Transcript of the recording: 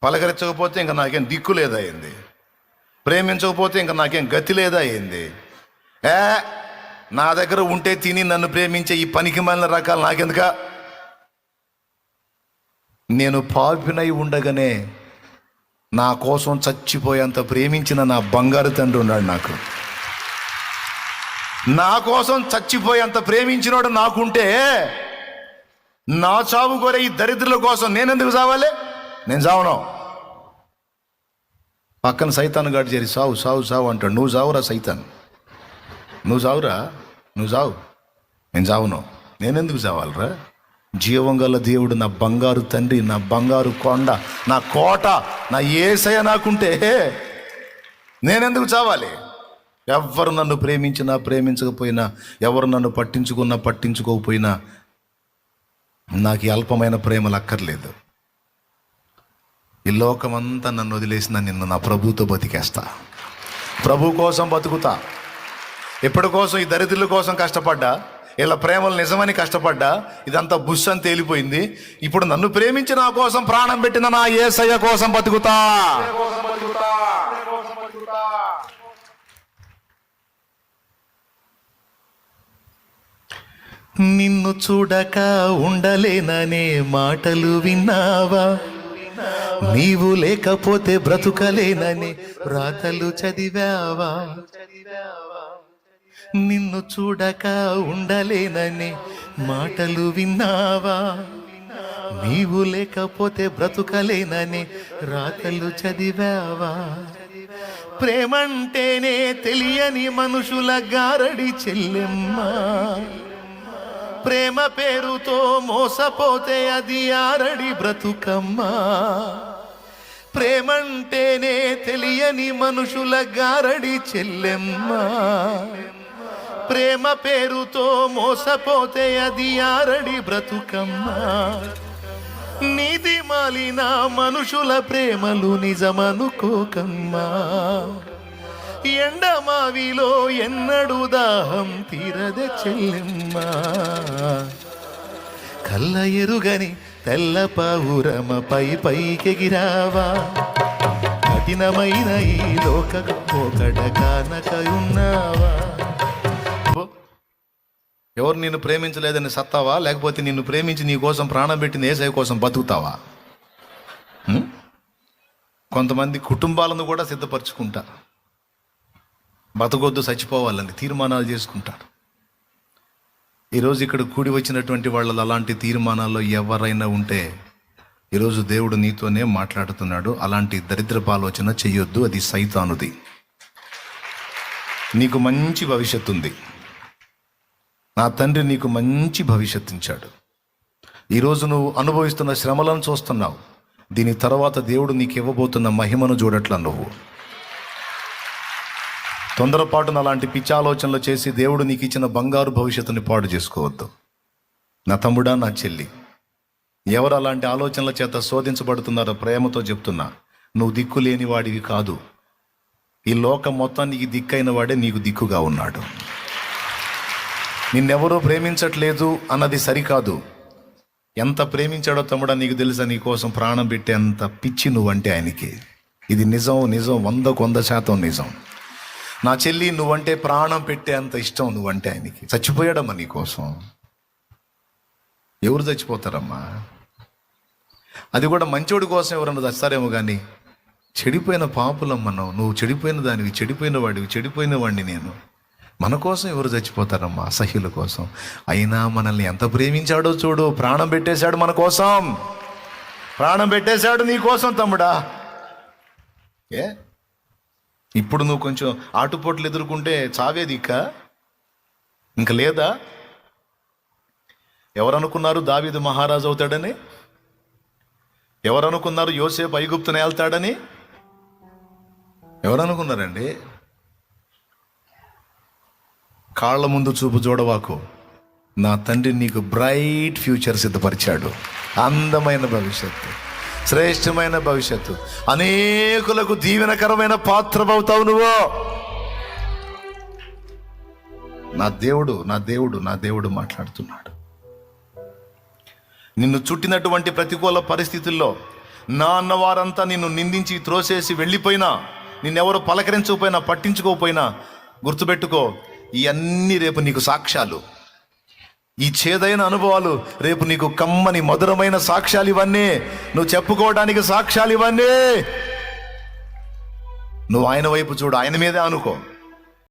పలకరించకపోతే ఇంకా నాకేం దిక్కు లేదా అయింది, ప్రేమించకపోతే ఇంకా నాకేం గతి లేదా అయింది. నా దగ్గర ఉంటే తిని నన్ను ప్రేమించే ఈ పనికి మాలిన రకాలు నాకెందుక? నేను పాపినై ఉండగానే నా కోసం చచ్చిపోయేంత ప్రేమించిన నా బంగారు తండ్రి ఉన్నాడు నాకు. నా కోసం చచ్చిపోయేంత ప్రేమించినోడు నాకుంటే నా చావు కోరే ఈ దరిద్రుల కోసం నేనెందుకు చావాలి? నేను చావను. పక్కన సైతాన్ గాడు చేరి సావు సావు సావు అంటాడు. నువ్వు చావురా సైతాన్, నువ్వు చావురా, నువ్వు చావు. నేను చావును. నేనెందుకు చావాలరా? జీవం గల దేవుడు, నా బంగారు తండ్రి, నా బంగారు కొండ, నా కోట, నా యేసయ్య నాకుంటే నేనెందుకు చావాలి? ఎవరు నన్ను ప్రేమించినా ప్రేమించకపోయినా, ఎవరు నన్ను పట్టించుకున్నా పట్టించుకోకపోయినా నాకు ఈ అల్పమైన ప్రేమలు అక్కర్లేదు. ఈ లోకమంతా నన్ను వదిలేసిన నిన్ను నా ప్రభుతో బతికేస్తా. ప్రభు కోసం బతుకుతా. ఎప్పటి కోసం? ఈ దరిద్రుల కోసం కష్టపడ్డా, ఇలా ప్రేమలు నిజమని కష్టపడ్డా, ఇదంతా బుష్ అని తేలిపోయింది. ఇప్పుడు నన్ను ప్రేమించి నా కోసం ప్రాణం పెట్టిన నా యేసయ్య కోసం బతుకుతా. నిన్ను చూడక ఉండలేననే మాటలు విన్నావా? నీవు లేకపోతే బ్రతుకలేనని రాతలు చదివావా? నిన్ను చూడక ఉండలేనని మాటలు విన్నావా? నీవు లేకపోతే బ్రతుకలేనని రాతలు చదివావా? ప్రేమంటేనే తెలియని మనుషుల గారడి చెల్లెమ్మ. ప్రేమ పేరుతో మోసపోతే అది ఆరడి బ్రతుకమ్మా. ప్రేమంటేనే తెలియని మనుషుల గారడి చెల్లెమ్మ. ప్రేమ పేరుతో మోసపోతే అది ఆరడి బ్రతుకమ్మా. నీది మాలిన మనుషుల ప్రేమలు నిజమనుకోకమ్మా. ఎండమావిలో ఎన్నడు దాహం తీరదే చెల్లెమ్మ. కళ్ళ ఎరుగని తెల్ల పావురమ పైకెగిరావా? కఠినమైన ఈ లోక ఒకట కానక ఉన్నావా? ఎవరు నిన్ను ప్రేమించలేదని సత్తావా? లేకపోతే నిన్ను ప్రేమించి నీ కోసం ప్రాణం పెట్టిన యేసయ్య కోసం బతుకుతావా? కొంతమంది కుటుంబాలను కూడా సిద్ధపరచుకుంటారు. బతకొద్దు, చచ్చిపోవాలని తీర్మానాలు చేసుకుంటారు. ఈరోజు ఇక్కడ కూడి వచ్చినటువంటి వాళ్ళు అలాంటి తీర్మానాల్లో ఎవరైనా ఉంటే ఈరోజు దేవుడు నీతోనే మాట్లాడుతున్నాడు. అలాంటి దరిద్రపు ఆలోచన చెయ్యొద్దు, అది సైతానుది. నీకు మంచి భవిష్యత్తు ఉంది. నా తండ్రి నీకు మంచి భవిష్యత్తు ఇచ్చాడు. ఈరోజు నువ్వు అనుభవిస్తున్న శ్రమలను చూస్తున్నావు. దీని తర్వాత దేవుడు నీకు ఇవ్వబోతున్న మహిమను చూడట్లా. నువ్వు తొందరపాటున అలాంటి పిచ్చి ఆలోచనలు చేసి దేవుడు నీకు ఇచ్చిన బంగారు భవిష్యత్తుని పాడు చేసుకోవద్దు. నా తమ్ముడా, నా చెల్లి, ఎవరు అలాంటి ఆలోచనల చేత శోధించబడుతున్నారో ప్రేమతో చెప్తున్నా, నువ్వు దిక్కు లేని వాడివి కాదు. ఈ లోకం మొత్తానికి దిక్కైన వాడే నీకు దిక్కుగా ఉన్నాడు. నిన్నెవరూ ప్రేమించట్లేదు అన్నది సరికాదు. ఎంత ప్రేమించాడో తమ్ముడా నీకు తెలుసా? నీ కోసం ప్రాణం పెట్టేంత పిచ్చి నువ్వంటే ఆయనకి. ఇది నిజం, 100% నిజం. నా చెల్లి, నువ్వంటే ప్రాణం పెట్టే అంత ఇష్టం నువ్వంటే ఆయనకి. చచ్చిపోయాడమ్మా నీ కోసం. ఎవరు చచ్చిపోతారమ్మా? అది కూడా మంచోడి కోసం ఎవరన్నా చస్తారేమో కానీ చెడిపోయిన పాపులమ్మ నువ్వు చెడిపోయిన దానివి, చెడిపోయిన వాడివి, చెడిపోయిన వాడిని నేను. మన కోసం ఎవరు చచ్చిపోతారమ్మా? అసహ్యుల కోసం. అయినా మనల్ని ఎంత ప్రేమించాడో చూడు. ప్రాణం పెట్టేశాడు మన కోసం. ప్రాణం పెట్టేశాడు నీ కోసం తమ్ముడా. ఇప్పుడు నువ్వు కొంచెం ఆటుపోట్లు ఎదుర్కొంటే చావే దిక్క ఇంక లేదా? ఎవరనుకున్నారు దావీదు మహారాజు అవుతాడని? ఎవరనుకున్నారు యోసేపు ఐగుప్తుని ఏల్తాడని? ఎవరనుకున్నారండి? కాళ్ళ ముందు చూపు చూడవాకు. నా తండ్రి నీకు బ్రైట్ ఫ్యూచర్ సిద్ధపరిచాడు. అందమైన భవిష్యత్తు, శ్రేష్టమైన భవిష్యత్తు, అనేకులకు దీవెనకరమైన పాత్రమవుతావు నువ్వు. నా దేవుడు నా దేవుడు నా దేవుడు మాట్లాడుతున్నాడు. నిన్ను చుట్టినటువంటి ప్రతికూల పరిస్థితుల్లో నా అన్నవారంతా నిన్ను నిందించి త్రోసేసి వెళ్ళిపోయినా, నిన్నెవరు పలకరించకపోయినా, పట్టించుకోకపోయినా, గుర్తుపెట్టుకో, ఇవన్నీ రేపు నీకు సాక్ష్యాలు. ఈ చేదైన అనుభవాలు రేపు నీకు కమ్మని మధురమైన సాక్ష్యాలు. ఇవన్నీ నువ్వు చెప్పుకోవడానికి సాక్ష్యాలు. ఇవన్నీ నువ్వు ఆయన వైపు చూడు, ఆయన మీదే అనుకో.